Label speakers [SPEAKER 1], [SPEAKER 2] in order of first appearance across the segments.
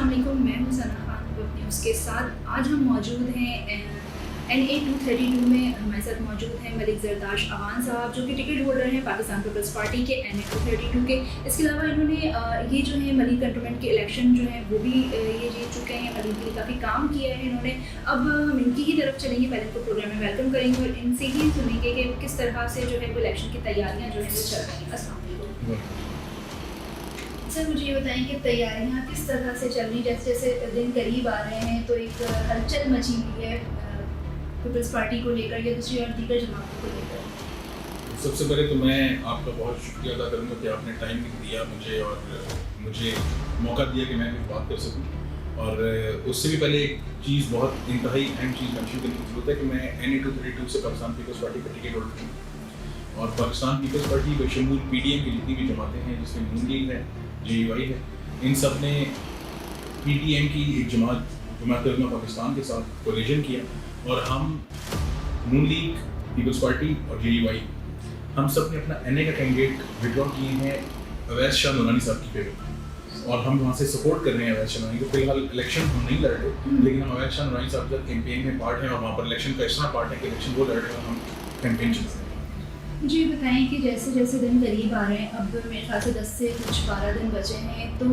[SPEAKER 1] अस्सलाम वालेकुम, मैं हूँ सना खान वक्त न्यूज़ के साथ। आज हम मौजूद हैं NA 232 में। हमारे साथ मौजूद हैं मलिक जरदाश अवान साहब, जो कि टिकट होल्डर हैं पाकिस्तान पीपल्स पार्टी के NA 232 के। इसके अलावा इन्होंने ये जो है मलिक कंटोनमेंट के इलेक्शन जो है वो भी ये जीत चुके हैं। मलिक के लिए काफ़ी काम किया है इन्होंने। अब हम इनकी ही तरफ चलेंगे, पहले इनको प्रोग्राम में वेलकम करेंगे और इनसे ही सुनेंगे कि किस तरह से जो है वो इलेक्शन की तैयारियाँ जो है वो चल रही हैं। अस्सलाम वालेकुम सर, मुझे ये बताएं कि तैयारियां किस तरह से चल रही, जैसे जैसे दिन करीब आ रहे हैं तो एक हलचल मची हुई है पीपल्स पार्टी को लेकर या दूसरी और दीगर जमातों को लेकर।
[SPEAKER 2] सबसे पहले तो मैं आपका बहुत शुक्रिया अदा करूँगा कि आपने टाइम दिया मुझे और मुझे मौका दिया कि मैं भी बात कर सकूँ। और उससे भी पहले एक चीज़, बहुत इंतहाई अहम चीज़ मेंशन करने की जरूरत है कि मैं NA 232 से पाकिस्तान पीपल्स पार्टी का टिकट होल्डर हूँ। और पाकिस्तान पीपल्स पार्टी बशमूल PDM की जितनी भी जमातें हैं, जिसमें नून लीग है, JUI है, इन सब ने PDM की एक जमात पाकिस्तान के साथ कोलिजन किया और हम नून लीग, पीपल्स पार्टी और JUI हम सब ने अपना NA का कैंडिडेट विड्रॉ किए हैं अवैस शाह नूरानी साहब की फेवर और हम वहाँ से सपोर्ट कर रहे हैं अवैस शाह नूरानी को। फिलहाल इलेक्शन हम नहीं लड़ रहे, लेकिन हम अवैस शाह नूरानी साहब का कैंपेन में पार्ट हैं और वहाँ पर इलेक्शन का इस तरह पार्ट है कि इलेक्शन वो लड़ रहे हैं और हम कैंपेन चल रहे हैं।
[SPEAKER 1] मुझे बताएं कि जैसे जैसे दिन करीब आ रहे हैं, अब मेरे ख्याल से 10 से कुछ 12 दिन बचे हैं, तो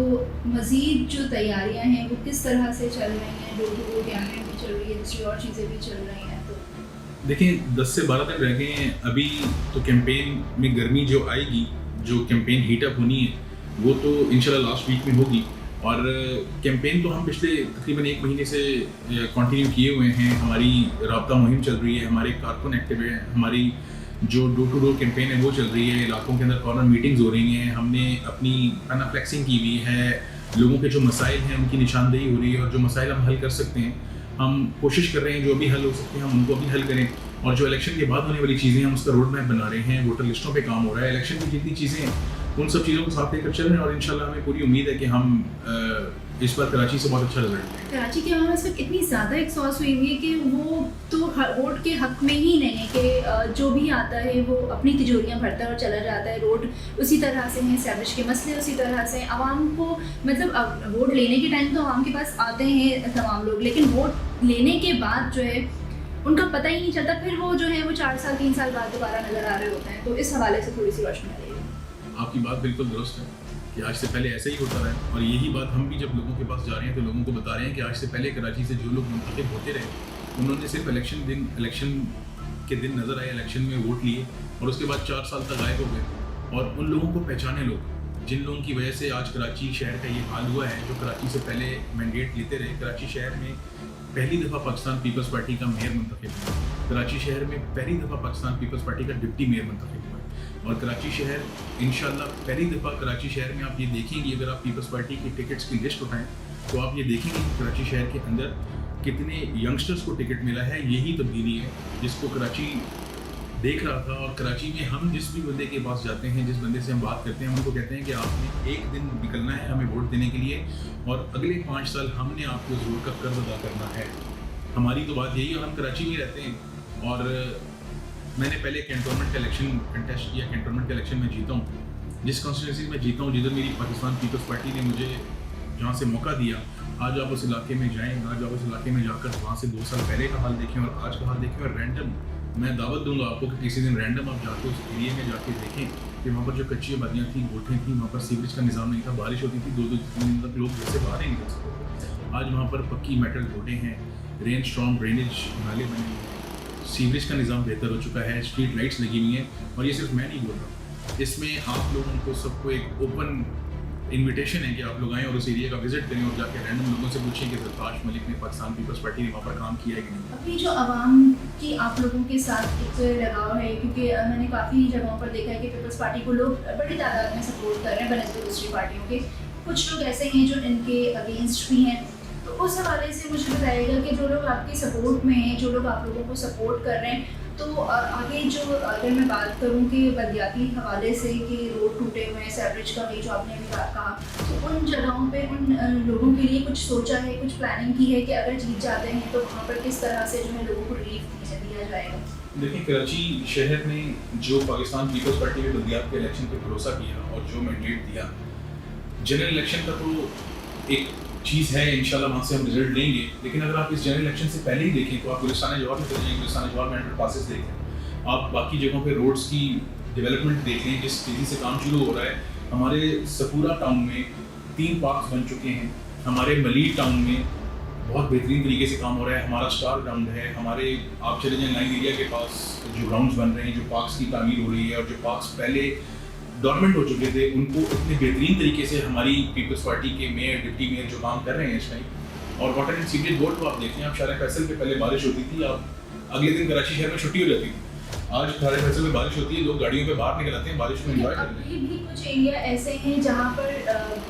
[SPEAKER 1] मज़ीद जो तैयारियां हैं वो किस तरह से चल रही हैं? डोर टू डोर कैंपेन भी चल रही है, दूसरी और चीज़ें भी चल रही हैं। तो
[SPEAKER 2] देखिए 10 से 12 दिन रह गए हैं अभी, तो कैंपेन में गर्मी जो आएगी, जो कैंपेन हीटअप होनी है, वो तो इंशाल्लाह लास्ट वीक में होगी। और कैंपेन तो हम पिछले तकरीबन 1 महीने से कंटिन्यू किए हुए हैं। हमारी राब्ता मुहिम चल रही है, हमारे कारकुन एक्टिव है, हमारी जो डोर टू डोर कैंपेन है वो चल रही है, इलाकों के अंदर कॉर्नर मीटिंग्स हो रही हैं, हमने अपनी पना फ्लैक्सिंग की हुई है, लोगों के जो मसाइल हैं उनकी निशानदेही हो रही है और जो मसाइल हम हल कर सकते हैं हम कोशिश कर रहे हैं, जो भी हल हो सकते हैं हम उनको भी हल करें। और जो इलेक्शन के बाद होने वाली चीज़ें हम उसका रोड मैप बना रहे हैं, वोटर लिस्टों पे काम हो रहा है, इलेक्शन की जितनी चीज़ें हैं उन सब चीज़ों को साथ लेकर चल रहे हैं और इंशाल्लाह हमें पूरी उम्मीद है कि हम इस बार कराची से बहुत अच्छा रिजल्ट देंगे।
[SPEAKER 1] कराची के अवाम इस वक्त इतनी ज़्यादा एक्सॉस हुई हुई है कि वो तो वोट के हक में ही नहीं है कि जो भी आता है वो अपनी तिजोरियाँ भरता है और चला जाता है। रोड उसी तरह से हैं, सैवरेज के मसले उसी तरह से। आवाम को मतलब वोट लेने के टाइम तो आवाम के पास आते हैं तमाम लोग, लेकिन वोट लेने के बाद जो है उनका पता ही नहीं चलता, फिर वो जो है वो 4 साल 3 साल बाद दोबारा नज़र आ रहे होते हैं। तो इस हवाले से थोड़ी सी रोशनी आ रही है।
[SPEAKER 2] आपकी बात बिल्कुल दुरुस्त है कि आज से पहले ऐसा ही होता रहा और यही बात हम भी जब लोगों के पास जा रहे हैं तो लोगों को बता रहे हैं कि आज से पहले कराची से जो लोग मुंतखब होते रहे उन्होंने सिर्फ इलेक्शन के दिन नज़र आए, इलेक्शन में वोट लिए और उसके बाद 4 साल तक गायब हो गए। और उन लोगों को पहचाने लोग, जिन लोगों की वजह से आज कराची शहर का ये हाल हुआ है, जो कराची से पहले मैंडेट लेते रहे। कराची शहर में पहली दफ़ा पाकिस्तान पीपल्स पार्टी का मेयर मुंतखब हुआ, कराची शहर में पहली दफ़ा पाकिस्तान पीपल्स पार्टी का डिप्टी मेयर मुंतखब हुआ और कराची शहर इंशाल्लाह पहली दफ़ा कराची शहर में आप ये देखेंगे, अगर आप पीपल्स पार्टी की टिकट्स की लिस्ट उठाएं तो आप ये देखेंगे कि कराची शहर के अंदर कितने यंगस्टर्स को टिकट मिला है। यही तब्दीली है जिसको कराची देख रहा था। और कराची में हम जिस भी बंदे के पास जाते हैं, जिस बंदे से हम बात करते हैं, हम उनको कहते हैं कि आपने एक दिन निकलना है हमें वोट देने के लिए और अगले 5 साल हमने आपको ज़रूर का कर्ज अदा करना है। हमारी तो बात यही है, हम कराची में रहते हैं और मैंने पहले कैंटोनमेंट का इलेक्शन कंटेस्ट किया, कैंटोनमेंट का इलेक्शन में जीता हूँ, जिस कॉन्स्टिट्यूंसी में जीता हूँ, जिधर मेरी पाकिस्तान पीपल्स पार्टी ने मुझे जहाँ से मौका दिया। आज आप उस इलाके में जाएँ, आज आप उस इलाके में जाकर वहाँ से 2 साल पहले का हाल देखें और आज का हाल देखें और रैंडम मैं दावत दूंगा आपको कि किसी दिन रैंडम आप जाके उस एरिया में जाके देखें कि वहाँ पर जो कच्ची आबादियाँ थी, गोठें थी, वहाँ पर सीवरेज का निज़ाम नहीं था, बारिश होती थी 2-2 दिन तक लोग घर से बाहर ही निकल सकते। आज वहाँ पर पक्की मेटल रोडें हैं, रेन स्ट्रॉन्ग ड्रेनेज नाले बने हुए हैं, सीवरेज का निज़ाम बेहतर हो चुका है, स्ट्रीट लाइट्स लगी हुई हैं। और ये सिर्फ मैं नहीं बोल रहा, इसमें आप लोगों को सबको एक ओपन इनविटेशन है कि आप लोग आएँ और उस एरिया का विजिट करें और जाकर रैंडम लोगों से पूछें कि जरदाश मलिक ने पाकिस्तान पीपल्स पार्टी ने वहाँ पर काम किया है कि नहीं।
[SPEAKER 1] अपनी जो आवाम की आप लोगों के साथ एक लगाव है, क्योंकि मैंने काफ़ी जगहों पर देखा है कि पीपल्स पार्टी को लोग बड़ी तादाद में सपोर्ट कर रहे हैं बनस्बत दूसरी पार्टियों के। कुछ लोग ऐसे हैं जो इनके अगेंस्ट भी हैं, तो उस हवाले से मुझे बताइएगा कि जो लोग आपके सपोर्ट में हैं, जो लोग आप लोगों को सपोर्ट कर रहे हैं, तो आगे जो अगर मैं बात करूं कि बलदियाती हवाले से कि रोड टूटे हुए हैं, सैवरेज का भी जो आपने अभी कहा, तो उन जगहों पे उन लोगों के लिए कुछ सोचा है, कुछ प्लानिंग की है कि अगर जीत जाते हैं तो वहाँ पर किस तरह से जो है लोगों को रिलीफ दिया जाएगा?
[SPEAKER 2] देखिए कराची शहर ने जो पाकिस्तान पीपल्स पार्टी के बलदियात के इलेक्शन पर भरोसा किया और जो मैंडेट दिया, जनरल इलेक्शन का तो एक चीज़ है, इंशाल्लाह वहाँ से हम रिजल्ट लेंगे। लेकिन अगर आप इस जनरल इलेक्शन से पहले ही देखें तो आप गुलिस्तान जवाहर में चले जाएंगे, गुलिस्तान जवाहर में अंडर पासेस देखें, आप बाकी जगहों पे रोड्स की डेवलपमेंट देख लें, जिस तेज़ी से काम शुरू हो रहा है। हमारे सपूरा टाउन में 3 पार्क्स बन चुके हैं, हमारे मलीर टाउन में बहुत बेहतरीन तरीके से काम हो रहा है, हमारा स्टार ग्राउंड है, हमारे आप चले जाएँ लाइन एरिया के पास जो ग्राउंड्स बन रहे हैं, जो पार्क्स की तामीर हो रही है और जो पार्क्स पहले डॉर्मेंट हो चुके थे उनको इतने बेहतरीन तरीके से हमारी पीपल्स पार्टी के मेयर, डिप्टी मेयर जो काम कर रहे हैं इस टाइम। और वाटर एंड सीवरेज बोर्ड को आप देखें, आप शारा फैसल पे पहले बारिश होती थी, आप अगले दिन कराची शहर में छुट्टी हो जाती थी। आज शारा फैसल में बारिश होती है, लोग गाड़ियों पे बाहर निकल आते हैं, बारिश में एंजॉय करते हैं।
[SPEAKER 1] अभी भी कुछ एरिया ऐसे हैं जहाँ पर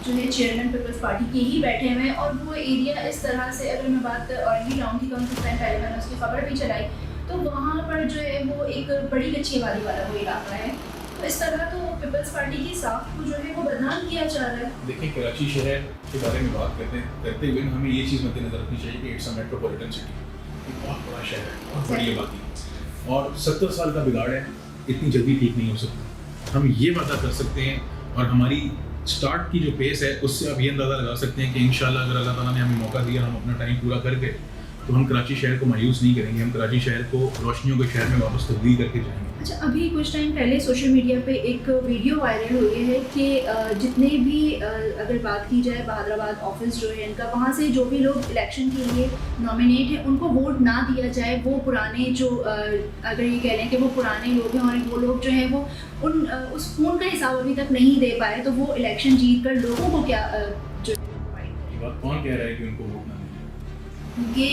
[SPEAKER 1] जो है चेयरमैन पीपल्स पार्टी के ही बैठे हुए हैं, और वो एरिया इस तरह से, अगर मैं बात ऑरेंजी टाउन की करूँ, कुछ टाइम पहले मैंने उसकी खबर भी चलाई, तो वहाँ पर जो है वो एक बड़ी कच्ची आबादी वाला वो इलाका है। तो इस तरह तो पीपल्स पार्टी की साख को जो है वो बदनाम किया जा रहा है।
[SPEAKER 2] देखिए, कराची शहर के बारे में बात करते हुए हमें ये चीज़ मद्देनजर रखनी चाहिए कि इट्स अ मेट्रोपॉलिटन सिटी, एक बहुत बड़ा शहर है, बहुत बड़ी आबादी है और 70 साल का बिगाड़ है, इतनी जल्दी ठीक नहीं हो सकता। हम ये वादा कर सकते हैं और हमारी स्टार्ट की जो पेस है उससे आप ये अंदाज़ा लगा सकते हैं कि इंशाल्लाह अगर अल्लाह ताला ने हमें मौका दिया, हम अपना टाइम पूरा करके, तो हम कराची शहर को मायूस नहीं करेंगे, हम कराची शहर को रोशनियों के शहर में वापस तब्दील करके जाएंगे।
[SPEAKER 1] अच्छा, अभी कुछ टाइम पहले सोशल मीडिया पे एक वीडियो वायरल हुई है कि जितने भी अगर बात की जाए बहादराबाद ऑफिस जो है इनका, वहाँ से जो भी लोग इलेक्शन के लिए नॉमिनेट हैं उनको वोट ना दिया जाए। वो पुराने जो अगर ये कह लें कि वो पुराने लोग हैं और वो लोग जो हैं वो उस खून का हिसाब अभी तक नहीं दे पाए, तो वो इलेक्शन जीत कर लोगों को क्या जो
[SPEAKER 2] ये बात कौन कह रहा है कि उनको वोट ना दें?
[SPEAKER 1] ये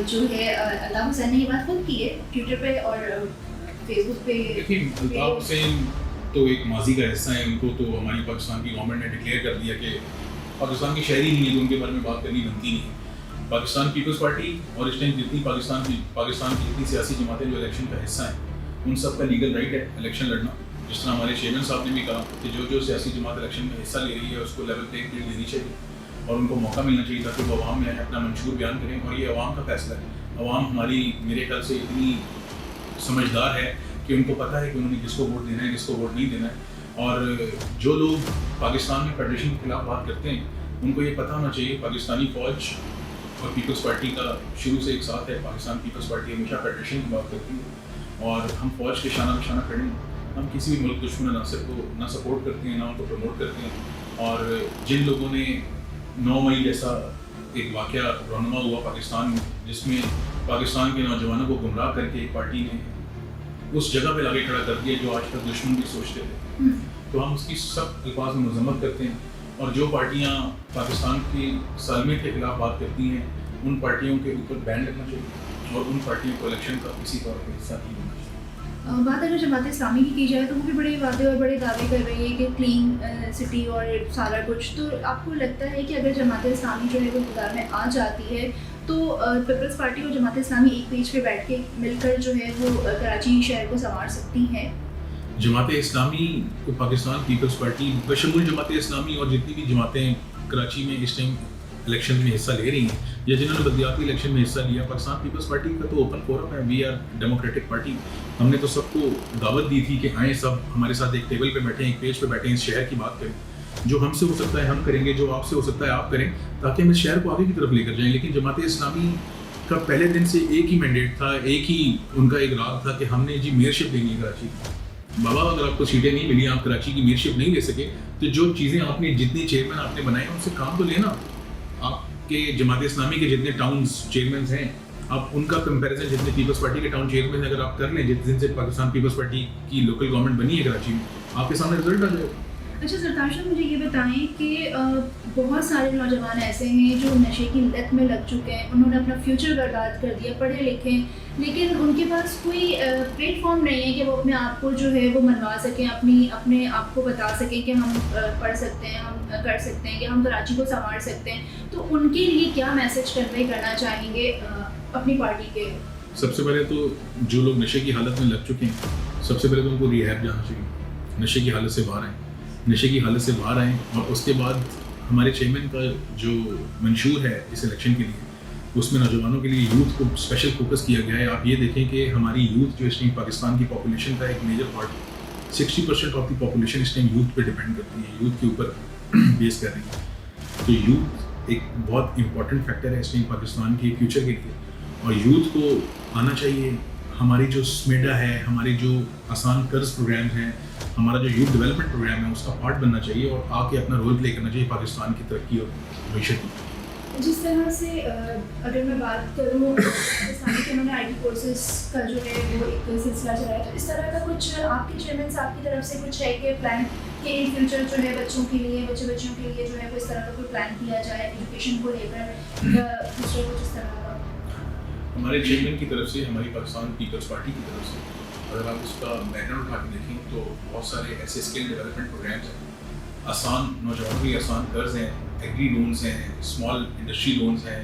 [SPEAKER 1] जो है अल्ताफ हुसैन ने ये बात खुद की है ट्विटर पे और फेसबुक पे।
[SPEAKER 2] देखिए, अल्ताफ हुसैन तो एक माजी का हिस्सा है, उनको तो हमारी पाकिस्तान की गवर्नमेंट ने डिक्लेयर कर दिया कि पाकिस्तान की शहरी नहीं है, तो उनके बारे में बात करनी बनती नहीं है। पाकिस्तान पीपल्स पार्टी और इस टाइम जितनी पाकिस्तान की जितनी सियासी जमातें जो इलेक्शन का हिस्सा हैं, उन सब का लीगल राइट है इलेक्शन लड़ना। जिस तरह हमारे चेयरमैन साहब ने भी कहा कि जो सियासी जमात इलेक्शन में हिस्सा ले रही है उसको लेवल प्लेइंग फील्ड देनी चाहिए और उनको मौका मिलना चाहिए ताकि वो अवाम में अपना मंशूर बयान करें। और ये अवाम का फैसला है। अवाम हमारी मेरे ख्याल से इतनी समझदार है कि उनको पता है कि उन्होंने किसको वोट देना है, किसको वोट नहीं देना है। और जो लोग पाकिस्तान में फेडरेशन के खिलाफ बात करते हैं उनको ये पता होना चाहिए पाकिस्तानी फ़ौज और पीपल्स पार्टी का शुरू से एक साथ है। पाकिस्तान पीपल्स पार्टी हमेशा फेडरेशन की बात करती है और हम फ़ौज के शाना बशाना खड़े हैं। हम किसी भी मुल्क दुश्मन अनासर को ना सपोर्ट करते हैं, ना उनको प्रमोट करते हैं। और जिन लोगों ने 9 मई जैसा एक वाक़या रौनमा हुआ पाकिस्तान में, जिसमें पाकिस्तान के नौजवानों को गुमराह करके एक पार्टी ने उस जगह पे लाके खड़ा कर दिया जो आज तक दुश्मन भी सोचते थे, तो हम उसकी सब अल्फाज में मजम्मत करते हैं। और जो पार्टियाँ पाकिस्तान की सालमियत के खिलाफ बात करती हैं उन पार्टियों के ऊपर बैन लगना चाहिए और उन पार्टियों को इलेक्शन का किसी तौर पर हिस्सा नहीं होना चाहिए।
[SPEAKER 1] बात अगर जमात इस्लामी की जाए तो वो भी बड़े वादे और बड़े दावे कर रही है कि क्लीन सिटी और सारा कुछ। तो आपको लगता है कि अगर जमात इस्लामी जो है वो इक़्तिदार में आ जाती है तो पीपल्स पार्टी और जमात इस्लामी एक पेज पे बैठ के मिलकर जो है वो कराची शहर को संवार सकती हैं?
[SPEAKER 2] जमात इस्लामी को पाकिस्तान पीपल्स पार्टी बशमूल जमात इस्लामी और जितनी भी जमातें कराची में इस टाइम इलेक्शन में हिस्सा ले रही हैं या जिन्होंने बलदियाती इलेक्शन में हिस्सा लिया, पाकिस्तान पीपल्स पार्टी का तो ओपन फोरम है। We are democratic party. हमने तो सबको दावत दी थी कि आएँ सब हमारे साथ एक टेबल पे बैठें, एक पेज पे बैठें, इस शहर की बात करें। जो हमसे हो सकता है हम करेंगे, जो आपसे हो सकता है आप करें, ताकि हम इस शहर को आगे की तरफ लेकर जाएं। लेकिन जमात इस्लामी का पहले दिन से एक ही मैंडेट था, एक ही उनका एक राग था कि हमने जी मेयरशिप देनी है कराची की। बाबा, अगर आपको सीटें नहीं मिली, आप कराची की मेयरशिप नहीं ले सके, तो जो चीज़ें आपने जितने चेयरमैन आपने बनाए उनसे काम तो लेना। आपके जमात इस्लामी के जितने टाउन चेयरमैन हैं, आप उनका कंपैरिजन जितने पीपल्स पार्टी के टाउन चेयरमैन अगर आप कर लें, जिस दिन से पाकिस्तान पीपल्स पार्टी की लोकल गवर्नमेंट बनी है कराची में, आपके सामने रिजल्ट आ जाएगा।
[SPEAKER 1] अच्छा सरताज साहब, मुझे ये बताएं कि बहुत सारे नौजवान ऐसे हैं जो नशे की लत में लग चुके हैं, उन्होंने अपना फ्यूचर बर्बाद कर दिया, पढ़े लिखे, लेकिन उनके पास कोई प्लेटफॉर्म नहीं है कि वो अपने आप को जो है वो मनवा सकें, अपने आप को बता सकें कि हम पढ़ सकते हैं, हम कर सकते हैं, कि हम कराची को संवार सकते हैं। तो उनके लिए क्या मैसेज कन्वे करना चाहेंगे अपनी पार्टी के?
[SPEAKER 2] सबसे पहले तो जो लोग नशे की हालत में लग चुके हैं, सबसे पहले तो उनको रिहैब जाना चाहिए, नशे की हालत से बाहर आएँ, नशे की हालत से बाहर आएँ। और उसके बाद हमारे चेयरमैन का जो मंशूर है इस इलेक्शन के लिए, उसमें नौजवानों के लिए यूथ को स्पेशल फोकस किया गया है। आप ये देखें कि हमारी यूथ जो इस टाइम पाकिस्तान की पॉपुलेशन का एक major part 60% of the population इस टाइम यूथ पे डिपेंड करती है, यूथ के ऊपर बेस कर रही है। तो यूथ एक बहुत इम्पॉर्टेंट फैक्टर है इस टाइम पाकिस्तान के फ्यूचर के लिए, और यूथ को आना चाहिए। हमारी जो स्मेडा है, हमारे जो आसान कर्ज प्रोग्राम हैं, हमारा जो यूथ डेवलपमेंट प्रोग्राम है, उसका पार्ट बनना चाहिए और आके अपना रोल प्ले करना चाहिए पाकिस्तान की तरक्की और भविष्य की।
[SPEAKER 1] जिस तरह से अगर मैं बात करूँ पाकिस्तान के, उन्होंने IT कोर्सेज का जो है वो एक सिलसिला चलाया, तो इस तरह का कुछ आपके चेयरमैन साहब की तरफ से कुछ है कि प्लान कि इन फ्यूचर जो है बच्चों के लिए, बच्चियों के लिए जो है वो इस तरह का कोई प्लान किया जाए एजुकेशन को लेकर या दूसरे कुछ इस तरह का?
[SPEAKER 2] हमारे चेयरमैन की तरफ से, हमारी पाकिस्तान पीपल्स पार्टी की तरफ से, अगर आप उसका बैकग्राउंड उठा के देखें तो बहुत सारे ऐसे स्किल डेवलपमेंट प्रोग्राम्स हैं, आसान नौजवानों के लिए आसान कर्ज हैं, एग्री लोन्स हैं, स्मॉल इंडस्ट्री लोन्स हैं,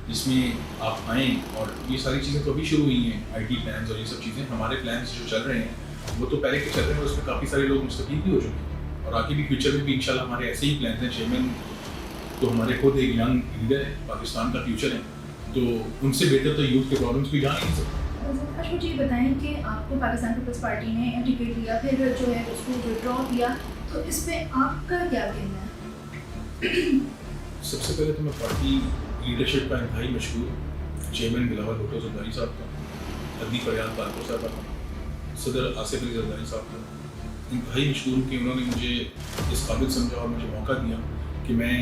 [SPEAKER 2] जिसमें आप आएँ। और ये सारी चीज़ें तो अभी शुरू हुई हैं, IT प्लान्स और ये सब चीज़ें। हमारे प्लान्स जो चल रहे हैं वो तो पहले के चल रहे हैं, उसमें काफ़ी सारे लोग मुस्तफ़ीद भी हो चुके हैं और आगे भी फ्यूचर में भी इंशाल्लाह हमारे ऐसे ही प्लान्स हैं। चेयरमैन तो हमारे खुद एक यंग लीडर है, पाकिस्तान का फ्यूचर है, तो उनसे बेहतर तो यूथ के प्रॉब्लम्स कोई जान ही नहीं सकता।
[SPEAKER 1] आज मुझे ये बताएं कि आपको पाकिस्तान पीपल्स पार्टी ने टिकट दिया, फिर जो है उसको विड्रॉ किया, तो इस पर आपका क्या कहना है?
[SPEAKER 2] सबसे पहले तो मैं पार्टी लीडरशिप का इंतहाई मशहूर चेयरमैन बिलावल भुट्टो ज़रदारी साहब का, अदनी फरियाद तारपुर साहब का, सदर आसिफ अली ज़रदारी साहब का इंतहाई मशहूर कि उन्होंने मुझे इस काबिल समझा और मुझे मौका दिया कि मैं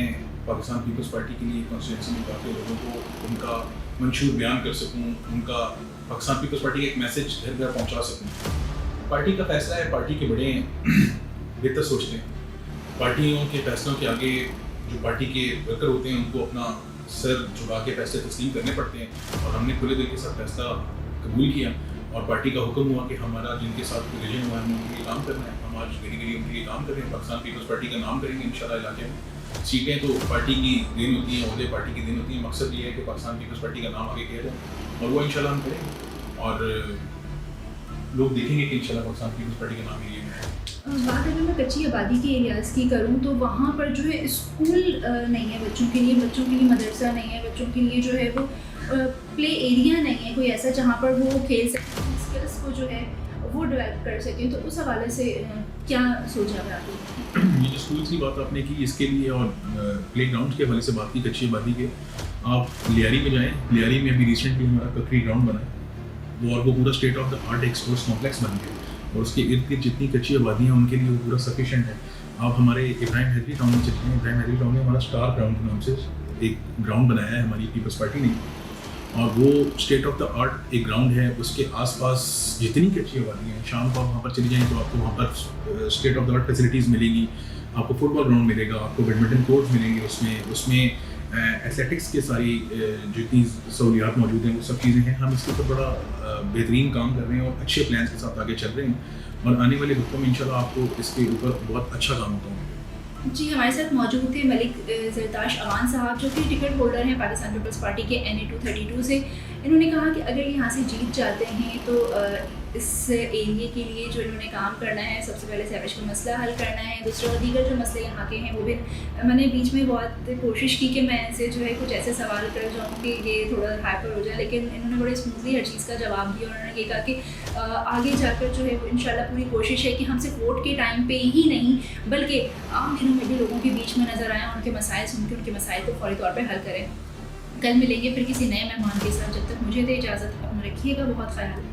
[SPEAKER 2] पाकिस्तान पीपल्स पार्टी के लिए कॉन्स्टिट्यूंसी में जाके लोगों को उनका मंशूर बयान कर सकूँ, उनका पाकिस्तान पीपल्स पार्टी का एक मैसेज घर घर पहुँचा सकूँ। पार्टी का फैसला है, पार्टी के बड़े बेहतर सोचते हैं, पार्टियों के फैसलों के आगे जो पार्टी के वर्कर होते हैं उनको अपना सर झुका के फैसले तस्लीम करने पड़ते हैं, और हमने खुले दिल के साथ फैसला कबूल किया और पार्टी का हुक्म हुआ कि हमारा जिनके साथ रिलेशन हुआ है हमें उनके लिए काम करना है, हम आज गली गली उनके लिए काम कर रहे हैं, पाकिस्तान पीपल्स पार्टी का नाम करेंगे इंशाल्लाह इलाके में। सीटें तो पार्टी की देन होती हैं, ओहदे पार्टी की देन होती हैं, मकसद ये है कि पाकिस्तान पीपल्स पार्टी का नाम आगे किया जाए और वो इंशाल्लाह हम करेंगे और लोग देखेंगे कि इंशाल्लाह पाकिस्तान पीपल्स पार्टी का नाम ये है।
[SPEAKER 1] बात अगर मैं कच्ची आबादी के एरियाज़ की करूँ तो वहाँ पर जो है स्कूल नहीं है बच्चों के लिए मदरसा नहीं है, बच्चों के लिए जो है वो प्ले एरिया नहीं है कोई ऐसा जहाँ पर वो खेल सकें, स्किल्स को जो है वो डेवलप कर सकें। तो उस हवाले से क्या सोचा है आपने?
[SPEAKER 2] ये जो स्कूल की बात आपने की इसके लिए और प्ले ग्राउंड के हवाले से बात की कच्ची आबादी के, आप लियारी में जाएँ, लियारी में अभी रिसेंटली हमारा ककरी ग्राउंड बना है वो, और वो पूरा स्टेट ऑफ द आर्ट एक स्पोर्ट्स कॉम्प्लेक्स बन गया और उसके इर्द गिर्द जितनी कच्ची आबादी है उनके लिए वो पूरा सफिशेंट है। आप हमारे इब्राहिम हैदरी टाउन में चलते हैं, इब्राहिम हैदरी टाउन में हमारा स्टार ग्राउंड के नाम से एक ग्राउंड बनाया है हमारी पीपल्स पार्टी ने, और वो स्टेट ऑफ द आर्ट एक ग्राउंड है। उसके आसपास जितनी कच्ची आबादी है, शाम को आप वहाँ पर चली जाएँ तो आपको वहाँ पर state of the art facilities मिलेंगी, आपको फुटबॉल ग्राउंड मिलेगा, आपको बैडमिंटन कोर्ट मिलेंगे, उसमें एथलेटिक्स के सारी जितनी सहूलियात मौजूद हैं वो सब चीज़ें हैं। हम इसके ऊपर बड़ा बेहतरीन काम कर रहे हैं और अच्छे प्लान्स के साथ आगे चल रहे हैं और आने वाले वक्तों में इंशाल्लाह आपको इसके ऊपर बहुत अच्छा काम होता है।
[SPEAKER 1] जी, हमारे साथ मौजूद थे मलिक ज़रदाश अवान साहब जो कि टिकट होल्डर हैं पाकिस्तान पीपल्स पार्टी के NA 232 से। इन्होंने कहा कि अगर यहाँ से जीत जाते हैं तो इस एरिया के लिए जो इन्होंने काम करना है, सबसे पहले सैवेज का मसला हल करना है, दूसरा दीगर जो मसले यहाँ के हैं वो भी। मैंने बीच में बहुत कोशिश की कि मैं इनसे जो है कुछ ऐसे सवाल कर जाऊँ कि ये थोड़ा हाइपर हो जाए, लेकिन इन्होंने बड़े स्मूथली हर चीज़ का जवाब दिया। उन्होंने ये कहा कि आगे जाकर जो है वो इंशाल्लाह पूरी कोशिश है कि हम सिर्फ वोट के टाइम पे ही नहीं बल्कि आम दिनों में भी लोगों के बीच में नज़र आएँ, उनके मसाइल सुन के उनके मसाइल को फौरी तौर पर हल करें। कल मिलेंगे फिर किसी नए मेहमान के साथ, जब तक मुझे दे इजाज़त, अपना रखिएगा बहुत ख्याल।